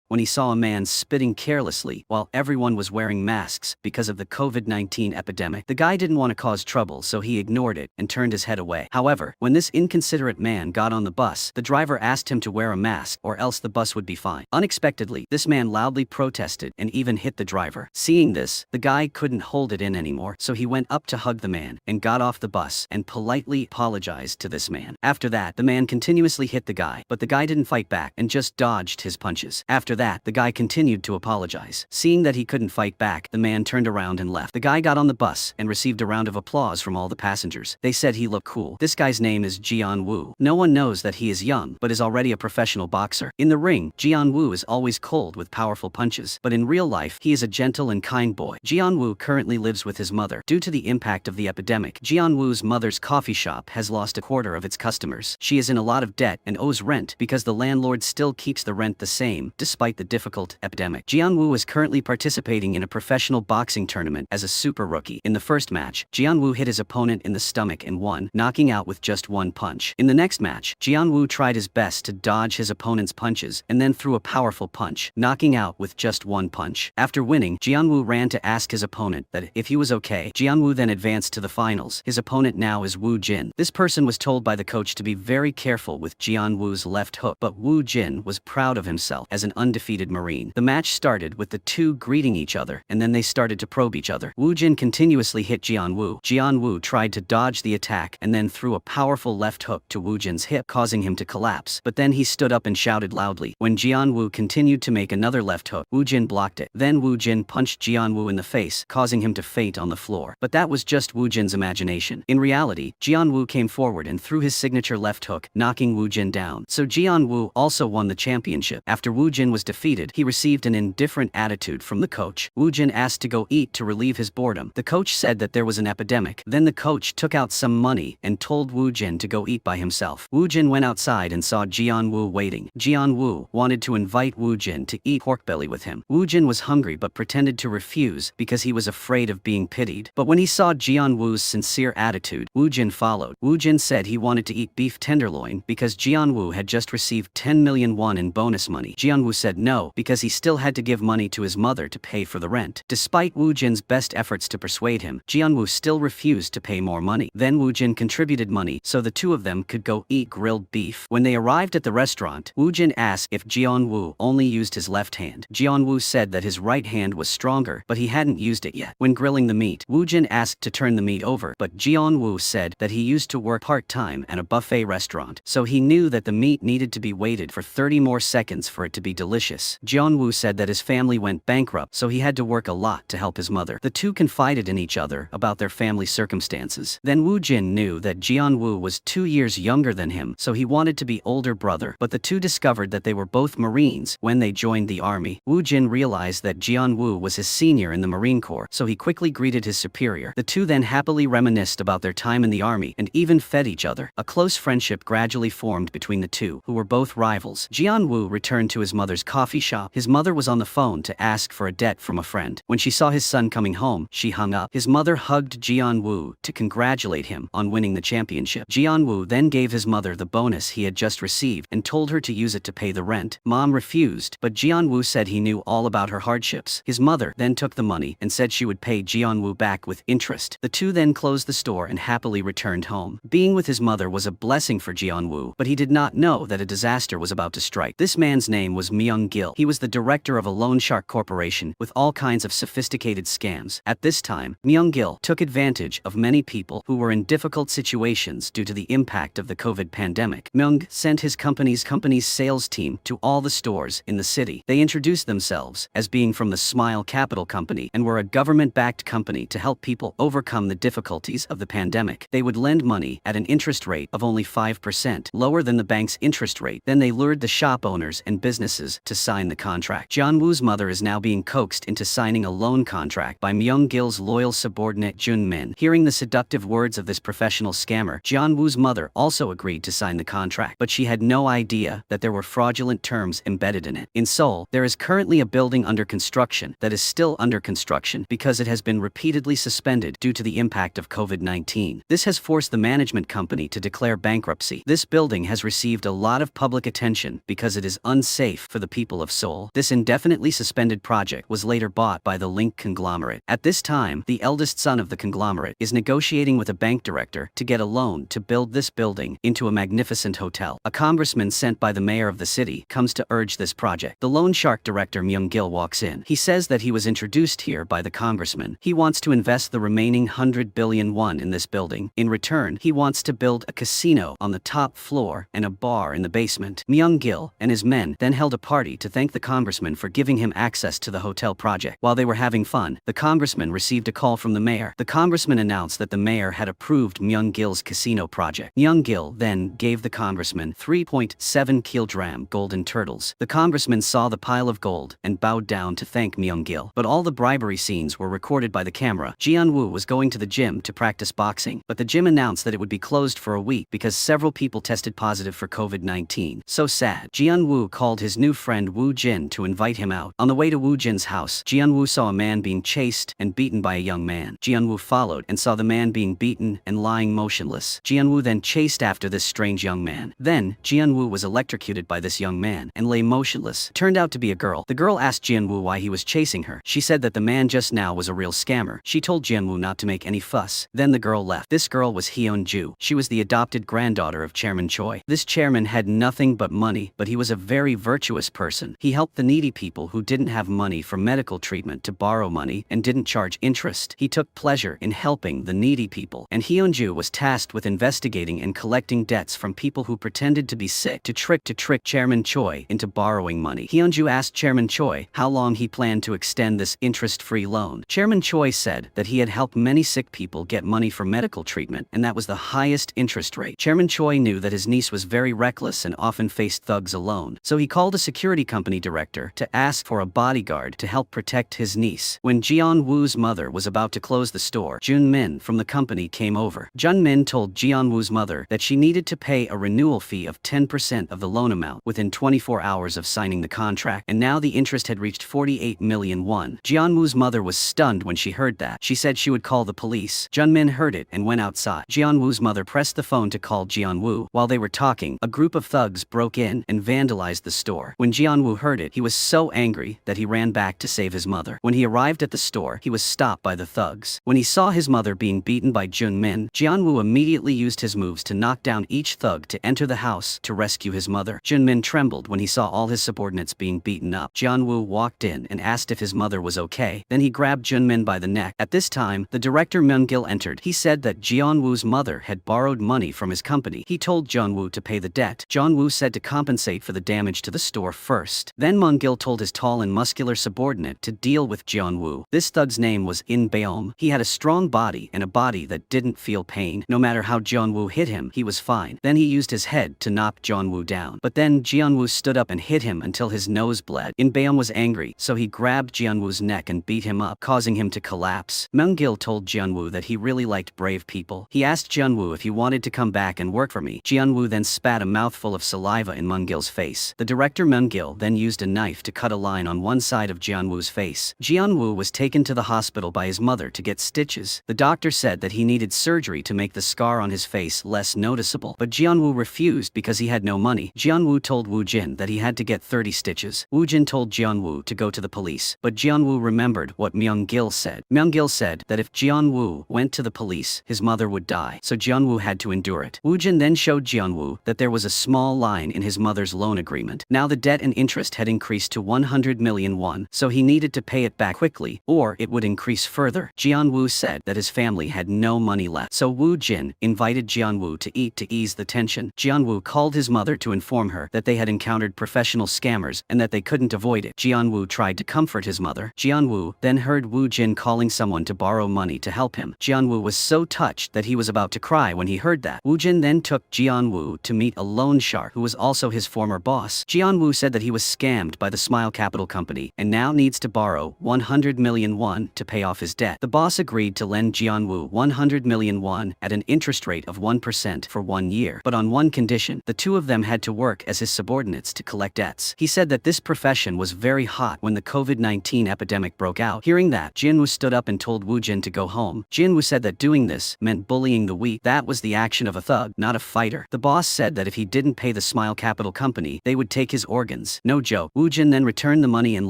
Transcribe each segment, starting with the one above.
when he saw a man spitting carelessly while everyone was wearing masks because of the COVID-19 epidemic. The guy didn't want to cause trouble, so he ignored it and turned his head away. However, when this inconsiderate man got on the bus, the driver asked him to wear a mask or else the bus would be fine. Unexpectedly, this man loudly protested and even hit the driver. Seeing this, the guy couldn't hold it in anymore, so he went up to hug the man and got off the bus and politely apologized to this man. After that, the man continuously hit the guy, but the guy didn't fight back and just dodged his punches. After that, the guy continued to apologize. Seeing that he couldn't fight back, the man turned around and left. The guy got on the bus and received a round of applause from all the passengers. They said he looked cool. This guy's name is Jian Wu. No one knows that he is young, but is already a professional boxer. In the ring, Jian Wu is always cold with powerful punches, but in real life, he is a gentle and kind boy. Jian Wu currently lives with his mother. Due to the impact of the epidemic, Jian Wu's mother's coffee shop has lost a quarter of its customers. She is in a lot of debt and owes rent because the landlord still keeps the rent the same, despite the difficult epidemic. Jian Wu is currently participating in a professional boxing tournament as a super rookie. In the first match, Jian Wu hit his opponent in the stomach and won, knocking out with just one punch. In the next match, Jian Wu tried his best to dodge his opponent's punches and then threw a powerful punch, knocking out with just one punch. After winning, Jian Wu ran to ask his opponent that if he was okay. Jian Wu then advanced to the finals. His opponent now is Wu Jin. This person was told by the coach to be very careful with Jian Wu's left hook, but Wu Jin was proud of himself as an undefeated Marine. The match started with the two greeting each other, and then they started to probe each other. Wu Jin continuously hit Jian Wu. Jian Wu tried to dodge the attack and then threw a powerful left hook to Wu Jin's hip, causing him to collapse. But then he stood up and shouted loudly. When Jian Wu continued to make another left hook, Wu Jin blocked it. Then Wu Jin punched Jian Wu in the face, causing him to faint on the floor. But that was just Wu Jin's imagination. In reality, Jian Wu came forward and threw his signature left hook, knocking Wu Jin down. So Jian Wu also won the championship. After Wu Jin was defeated, he received an indifferent attitude from the coach. Wu Jin asked to go eat to relieve his boredom. The coach said that there was an epidemic. Then the coach took out some money and told Wu Jin to go eat by himself. Wu Jin went outside and saw Jian Wu waiting. Jian Wu wanted to invite Wu Jin to eat pork belly with him. Wu Jin was hungry but pretended to refuse because he was afraid of being pitied. But when he saw Jian Wu's sincere attitude, Wu Jin followed. Wu Jin said he wanted to eat beef tenderloin because Jian Wu had just received 10 million won in bonus money. Jian Wu said no because he still had to give money to his mother to pay for the rent. Despite Wu Jin's best efforts to persuade him, Jian Wu still refused to pay more money. Then Wu Jin contributed money so the two of them could go eat grilled beef. When they arrived at the restaurant, Wu Jin asked if Jian Wu only used his left hand. Jian Wu said that his right hand was stronger, but he hadn't used it yet. When grilling the meat, Wu Jin asked to turn the meat over, but Jian Wu said that he used to work part-time at a buffet restaurant, so he knew that the meat needed to be waited for 30 more seconds for it to be delicious. Jian Wu said that his family went bankrupt, so he had to work a lot to help his mother. The two confided in each other about their family circumstances. Then Wu Jin knew that Jian Wu was 2 years younger than him, so he wanted to be older brother, but the two discovered that they were both Marines when they joined the army. Wu Jin realized that Jian Wu was his senior in the Marine Corps, so he quickly greeted his superior. The two then happily reminisced about their time in the army and even fed each other. A close friendship gradually formed between the two, who were both rivals. Jian Wu returned to his mother's coffee shop. His mother was on the phone to ask for a debt from a friend. When she saw his son coming home, she hung up. His mother hugged Jian Wu to congratulate him on winning the championship. Jian Wu then gave his mother the bonus he had just received and told her to use it to pay the rent. Mom refused, but Jian Wu said he knew all about her hardships. His mother then took the money and said she would pay Jian Wu back with interest. The two then closed the store and happily returned home. Being with his mother was a blessing for Jian Wu, but he did not know that a disaster was about to strike. This man's name was Myung Gil. He was the director of a loan shark corporation with all kinds of sophisticated scams. At this time, Myung Gil took advantage of many people who were in difficult situations due to the impact of the COVID pandemic. Myung sent his company's sales team to all the stores in the city. They introduced themselves as being from the Smile Capital Company and were a government-backed company to help people overcome the difficulties of the pandemic. They would lend money at an interest rate of only 5%, lower than the bank's interest rate. Then they lured the shop owners and businesses to sign the contract. Jian Wu's mother is now being coaxed into signing a loan contract by Myung Gil's loyal subordinate Jun Min. Hearing the seductive words of this professional scammer, Jian Wu's mother also agreed to sign the contract, but she had no idea that there were fraudulent terms embedded in it. In Seoul, there is currently a building under construction that is still under construction because it has been repeatedly suspended due to the impact of COVID-19. This has forced the management company to declare bankruptcy. This building has received a lot of public attention because it is unsafe for the people of Seoul. This indefinitely suspended project was later bought by the Link conglomerate. At this time, the eldest son of the conglomerate is negotiating with a bank director to get a loan to build this building into a magnificent hotel. A congressman sent by the mayor of the city comes to urge this project. The loan shark director Myung-gil walks in. He says that he was introduced here by the congressman. He wants to invest the remaining 100 billion won in this building. In return, he wants to build a casino on the top floor and a bar in the basement. Myung-gil and his men then held a party to thank the congressman for giving him access to the hotel project. While they were having fun, the congressman received a call from the mayor. The congressman announced that the mayor had approved Myung-gil's casino project. Myung-gil then gave the congressman 3.7 kg golden turtles. The congressman saw the pile of gold and bowed down to thank Myung-gil. But all the bribery scenes were recorded by the camera. Jeon-woo was going to the gym to practice boxing, but the gym announced that it would be closed for a week because several people tested positive for COVID-19. So sad. Jeon-woo called his new friend Woo Jin to invite him out. On the way to Woo Jin's house, Jeon-woo saw a man being chased and beaten by a young man. Jeon-woo followed and saw the man being beaten and lying motionless. Jeon-woo then chased after this strange young man. Then, Jeon-woo was electrocuted by this young man and lay motionless. Turned out to be a girl. The girl asked Jeon-woo why he was chasing her. She said that the man just now was a real scammer. She told Jeon-woo not to make any fuss. Then the girl left. This girl was Hyun-ju. She was the adopted granddaughter of Chairman Choi. This chairman had nothing but money, but he was a very virtuous person. He helped the needy people who didn't have money for medical treatment to borrow money and didn't charge interest. He took pleasure in helping the needy people. And Hyun-ju was tasked with investigating and collecting debts from people who pretended to be sick to trick Chairman Choi into borrowing money. Hyun-ju asked Chairman Choi how long he planned to extend this interest-free loan. Chairman Choi said that he had helped many sick people get money for medical treatment, and that was the highest interest rate. Chairman Choi knew that his niece was very reckless and often faced thugs alone, so he called a security company director to ask for a bodyguard to help protect his niece. When Jeon-woo's mother was about to close the store, Jun-min from the company came over. Jun-min told Jeon-woo's mother that she needed to pay a renewal fee of 10% of the loan amount within 24 hours of signing the contract, and now the interest had reached 48 million won. Jeon-woo's mother was stunned when she heard that. She said she would call the police. Jun-min heard it and went outside. Jeon-woo's mother pressed the phone to call Jeon-woo. While they were talking, a group of thugs broke in and vandalized the store. When Jeon-woo heard it, he was so angry that he ran back to save his mother. When he arrived at the store, he was stopped by the thugs. When he saw his mother being beaten by Jun-min, Jeon-woo immediately used his moves to knock down each thug to enter the house to rescue his mother. Jun-min trembled when he saw all his subordinates being beaten up. Jeon-woo walked in and asked if his mother was okay. Then he grabbed Jun-min by the neck. At this time, the director Myung-gil entered. He said that Jeon-woo's mother had borrowed money from his company. He told Jeon-woo to pay the debt. Jeon-woo said to compensate for the damage to the store first. Then Myung-gil told his tall and muscular subordinate to deal with Jeon-woo. This thug's name was In Beom. He had a strong body and a body that didn't feel pain. No matter how Jeon-woo hit him, he was fine. Then he used his head to knock Jeon-woo down. But then Jeon-woo stood up and hit him until his nose bled. In Beom was angry, so he grabbed Jeon-woo's neck and beat him up, causing him to collapse. Myung-gil told Jeon-woo that he really liked brave people. He asked Jeon-woo if he wanted to come back and work for me. Jeon-woo then spat a mouthful of saliva in Myung-gil's face. The director Myung-gil then used a knife to cut a line on one side of Jeon-woo's face. Jeon-woo was taken to the hospital by his mother to get stitches. The doctor said that he needed surgery to make the scar on his face less noticeable, but Jeon-woo refused because he had no money. Jeon-woo told Woo Jin that he had to get 30 stitches. Woo Jin told Jeon-woo to go to the police, but Jeon-woo remembered what Myung-gil said. Myung-gil said that if Jeon-woo went to the police, his mother would die, so Jeon-woo had to endure it. Woo Jin then showed Jeon-woo that there was a small line in his mother's loan agreement. Now the debt and interest had increased to 100 million won, so he needed to pay it back quickly, or it would increase further. Jeon-woo said that his family had no money left, so Woo Jin invited Jeon-woo to eat to ease the tension. Jeon-woo called his mother to inform her that they had encountered professional scammers and that they couldn't avoid it. Jeon-woo tried to comfort his mother. Jeon-woo then heard Woo Jin calling someone to borrow money to help him. Jeon-woo was so touched that he was about to cry when he heard that. Woo Jin then took Jeon-woo to meet a loan shark who was also his former boss. Jeon-woo said that he was scammed by the Smile Capital Company and now needs to borrow 100 million won to pay off his debt. The boss agreed to lend Jeon-woo 100 million won at an interest rate of 1% for 1 year, but on one condition: the two of them had to work as his subordinates to collect debts. He said that this profession was very hot when the COVID-19 epidemic broke out. Hearing that, Jin-woo stood up and told Woo Jin to go home. Jin-woo said that doing this meant bullying the weak. That was the action of a thug, not a fighter. The boss said that if he didn't pay the Smile Capital Company, they would take his organs. loans. No joke. Wu Jin then returned the money and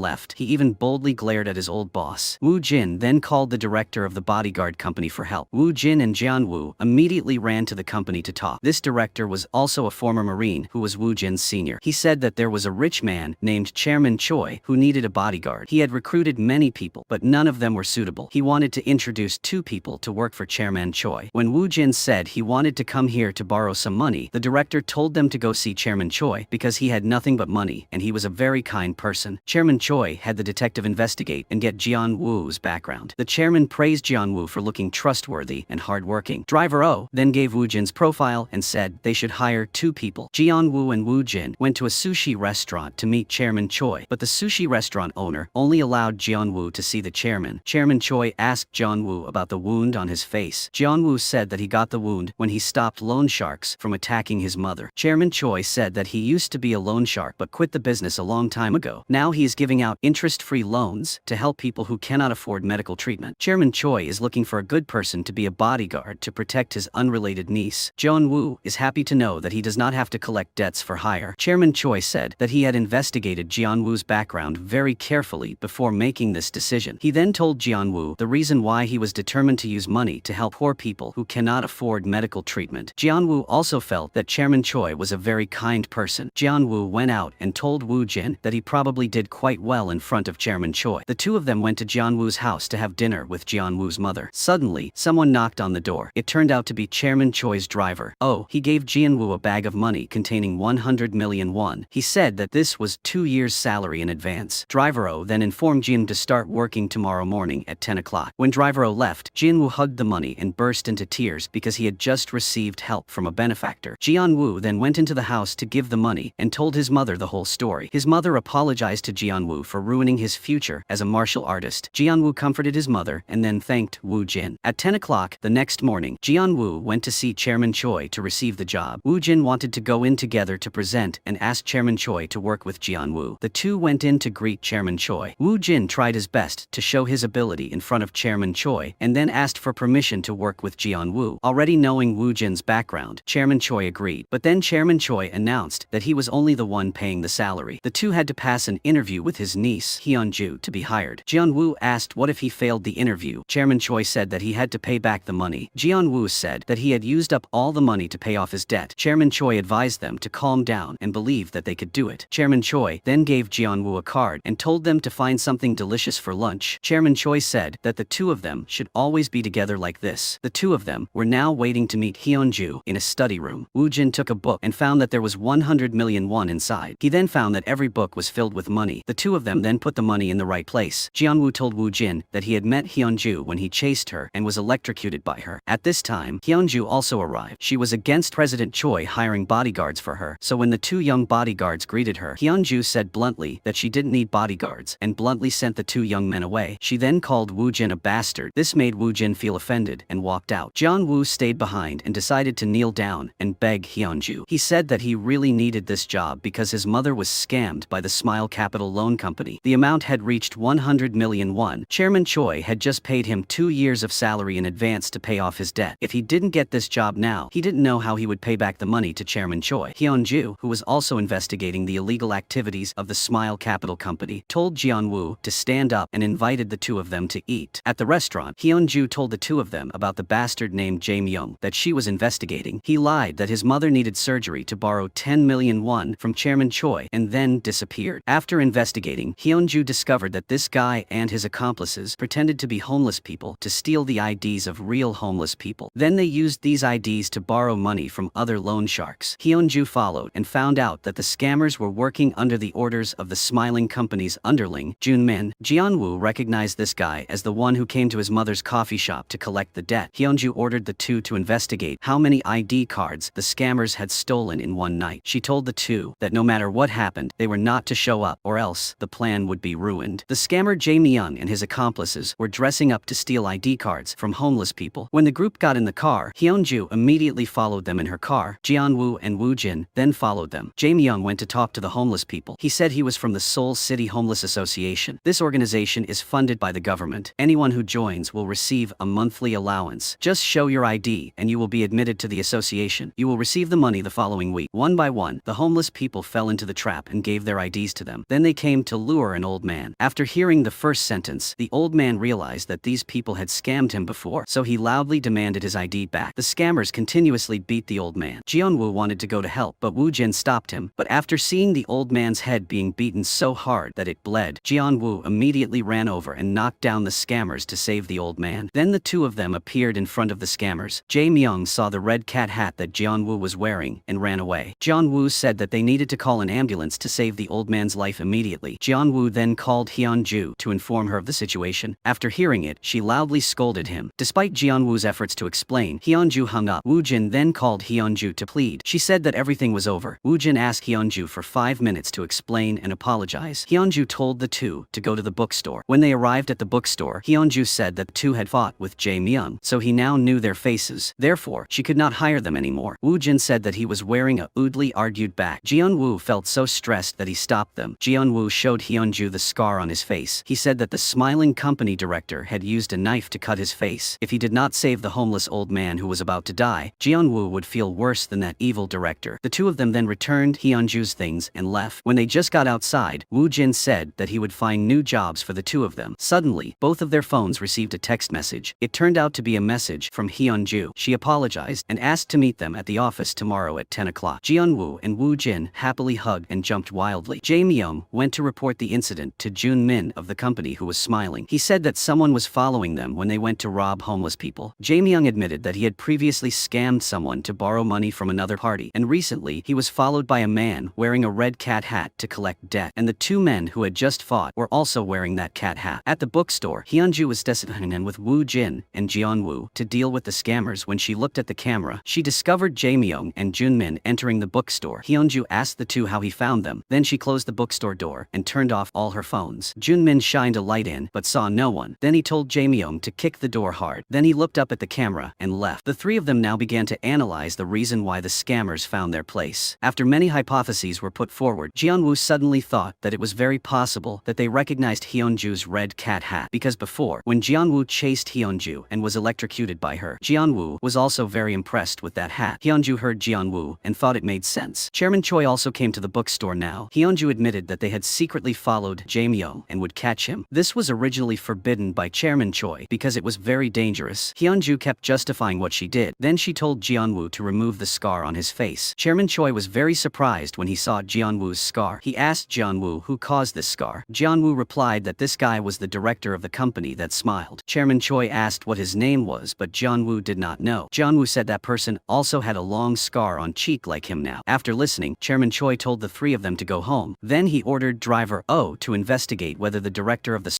left. He even boldly glared at his old boss. Wu Jin then called the director of the bodyguard company for help. Wu Jin and Jian Wu immediately ran to the company to talk. This director was also a former Marine who was Wu Jin's senior. He said that there was a rich man named Chairman Choi who needed a bodyguard. He had recruited many people, but none of them were suitable. He wanted to introduce 2 people to work for Chairman Choi. When Wu Jin said he wanted to come here to borrow some money, the director told them to go see Chairman Choi because he had nothing but money and he was a very kind person. Chairman Choi had the detective investigate and get Jian Wu's background. The chairman praised Jian Wu for looking trustworthy and hardworking. Driver O then gave Wu Jin's profile and said they should hire 2 people. Jian Wu and Wu Jin went to a sushi restaurant to meet Chairman Choi, but the sushi restaurant owner only allowed Jian Wu to see the chairman. Chairman Choi asked Jian Wu about the wound on his face. Jian Wu said that he got the wound when he stopped loan sharks from attacking his mother. Chairman Choi said that he used to be a loan shark but quit the business a long time ago. Now he is giving out interest-free loans to help people who cannot afford medical treatment. Chairman Choi is looking for a good person to be a bodyguard to protect his unrelated niece. Jian Wu is happy to know that he does not have to collect debts for hire. Chairman Choi said that he had investigated Jian Wu's background very carefully before making this decision. He then told Jian Wu the reason why he was determined to use money to help poor people who cannot afford medical treatment. Jian Wu also felt that Chairman Choi was a very kind person. Jian Wu went out and told Wu Jin that he probably did quite well in front of Chairman Choi. The 2 of them went to Jian Wu's house to have dinner with Jian Wu's mother. Suddenly, someone knocked on the door. It turned out to be Chairman Choi's driver. Oh, he gave Jian Wu a bag of money containing 100 million won. He said that this was 2 years' salary in advance. Driver O then informed Jian to start working tomorrow morning at 10 o'clock. When Driver O left, Jian Wu hugged the money and burst into tears because he had just received help from a benefactor. Jian Wu then went into the house to give the money and told his mother the whole story. His mother apologized to Jian Wu for ruining his future as a martial artist. Jian Wu comforted his mother and then thanked Wu Jin. At 10 o'clock the next morning, Jian Wu went to see Chairman Choi to receive the job. Wu Jin wanted to go in together to present and asked Chairman Choi to work with Jian Wu. The 2 went in to greet Chairman Choi. Wu Jin tried his best to show his ability in front of Chairman Choi and then asked for permission to work with Jian Wu. Already knowing Wu Jin's background, Chairman Choi agreed, but then Chairman Choi announced that he was only the one paying the salary. The 2 had to pass an interview with his niece, Hyunju, to be hired. Jian Wu asked what if he failed the interview. Chairman Choi said that he had to pay back the money. Jian Wu said that he had used up all the money to pay off his debt. Chairman Choi advised them to calm down and believe that they could do it. Chairman Choi then gave Jian Wu a card and told them to find something delicious for lunch. Chairman Choi said that the 2 of them should always be together like this. The 2 of them were now waiting to meet Hyunju in a study room. Wu Jin took a book and found that there was 100 million won inside. He then found that every book was filled with money. The 2 of them then put the money in the right place. Jian Wu told Wu Jin that he had met Hyunju when he chased her and was electrocuted by her. At this time, Hyunju also arrived. She was against President Choi hiring bodyguards for her, so when the 2 young bodyguards greeted her, Hyunju said bluntly that she didn't need bodyguards and bluntly sent the 2 young men away. She then called Wu Jin a bastard. This made Wu Jin feel offended and walked out. Jian Wu stayed behind and decided to kneel down and beg Hyunju. He said that he really needed this job because his mother was scammed by the Smile Capital Loan Company. The amount had reached 100 million won. Chairman Choi had just paid him 2 years of salary in advance to pay off his debt. If he didn't get this job now, he didn't know how he would pay back the money to Chairman Choi. Hyunju, who was also investigating the illegal activities of the Smile Capital Company, told Jian Wu to stand up and invited the 2 of them to eat. At the restaurant, Hyunju told the 2 of them about the bastard named Jae Myung that she was investigating. He lied that his mother needed surgery to borrow 10 million won from Chairman Choi and then disappeared. After investigating, Hyunju discovered that this guy and his accomplices pretended to be homeless people to steal the IDs of real homeless people. Then they used these IDs to borrow money from other loan sharks. Hyunju followed and found out that the scammers were working under the orders of the Smiling Company's underling, Junmin. Jian Wu recognized this guy as the one who came to his mother's coffee shop to collect the debt. Hyunju ordered the 2 to investigate how many ID cards the scammers had stolen in one night. She told the 2 that no matter what happened, they were not to show up or else the plan would be ruined. The scammer Jae Myung and his accomplices were dressing up to steal ID cards from homeless people. When the group got in the car, Hyunju immediately followed them in her car. Jian Wu and Wu Jin then followed them. Jae Myung went to talk to the homeless people. He said he was from the Seoul City Homeless Association. This organization is funded by the government. Anyone who joins will receive a monthly allowance. Just show your ID and you will be admitted to the association. You will receive the money the following week. One by one, the homeless people fell into the trap trap and gave their IDs to them. Then they came to lure an old man. After hearing the first sentence, the old man realized that these people had scammed him before, so he loudly demanded his ID back. The scammers continuously beat the old man. Jianwu wanted to go to help, but Wu Jin stopped him. But after seeing the old man's head being beaten so hard that it bled, Jianwu immediately ran over and knocked down the scammers to save the old man. Then the two of them appeared in front of the scammers. Jae Myung saw the red cat hat that Jianwu was wearing and ran away. Jianwu said that they needed to call an ambulance to save the old man's life immediately. Jianwu then called Hyunju to inform her of the situation. After hearing it, she loudly scolded him. Despite Jianwu's efforts to explain, Hyunju hung up. Wu Jin then called Hyunju to plead. She said that everything was over. Wu Jin asked Hyunju for 5 minutes to explain and apologize. Hyunju told the two to go to the bookstore. When they arrived at the bookstore, Hyunju said that the two had fought with Jae Myung, so he now knew their faces. Therefore, she could not hire them anymore. Wu Jin said that he was wearing a oodly argued back. Jianwu felt so stressed that he stopped them. Jianwu showed Hyunju the scar on his face. He said that the smiling company director had used a knife to cut his face. If he did not save the homeless old man who was about to die, Jianwu would feel worse than that evil director. The two of them then returned Hyunju's things and left. When they just got outside, Wu Jin said that he would find new jobs for the two of them. Suddenly, both of their phones received a text message. It turned out to be a message from Hyunju. She apologized and asked to meet them at the office tomorrow at 10 o'clock. Jianwu and Wu Jin happily hugged and jumped wildly. Jae Myung went to report the incident to Jun Min of the company, who was smiling. He said that someone was following them when they went to rob homeless people. Jae Myung admitted that he had previously scammed someone to borrow money from another party, and recently he was followed by a man wearing a red cat hat to collect debt, and the two men who had just fought were also wearing that cat hat. At the bookstore, Hyunju was discussing with Wu Jin and Jianwu to deal with the scammers. When she looked at the camera, she discovered Jae Myung and Jun Min entering the bookstore. Hyunju asked the two how he found them. Then she closed the bookstore door and turned off all her phones. Jun Min shined a light in but saw no one. Then he told Jae Myung to kick the door hard. Then he looked up at the camera and left. The three of them now began to analyze the reason why the scammers found their place. After many hypotheses were put forward, Jianwu suddenly thought that it was very possible that they recognized Hyunju's red cat hat, because before, when Jianwu chased Hyunju and was electrocuted by her, Jianwu was also very impressed with that hat. Hyunju heard Jianwu and thought it made sense. Chairman Choi also came to the bookstore now. Hyunju admitted that they had secretly followed Jae Myung and would catch him. This was originally forbidden by Chairman Choi because it was very dangerous. Hyunju kept justifying what she did. Then she told Jianwu to remove the scar on his face. Chairman Choi was very surprised when he saw Jianwu's scar. He asked Jianwu who caused this scar. Jianwu replied that this guy was the director of the company that smiled. Chairman Choi asked what his name was, but Jianwu did not know. Jianwu said that person also had a long scar on cheek like him now. After listening, Chairman Choi told the three of them to go home. Then he ordered driver O to investigate whether the director of the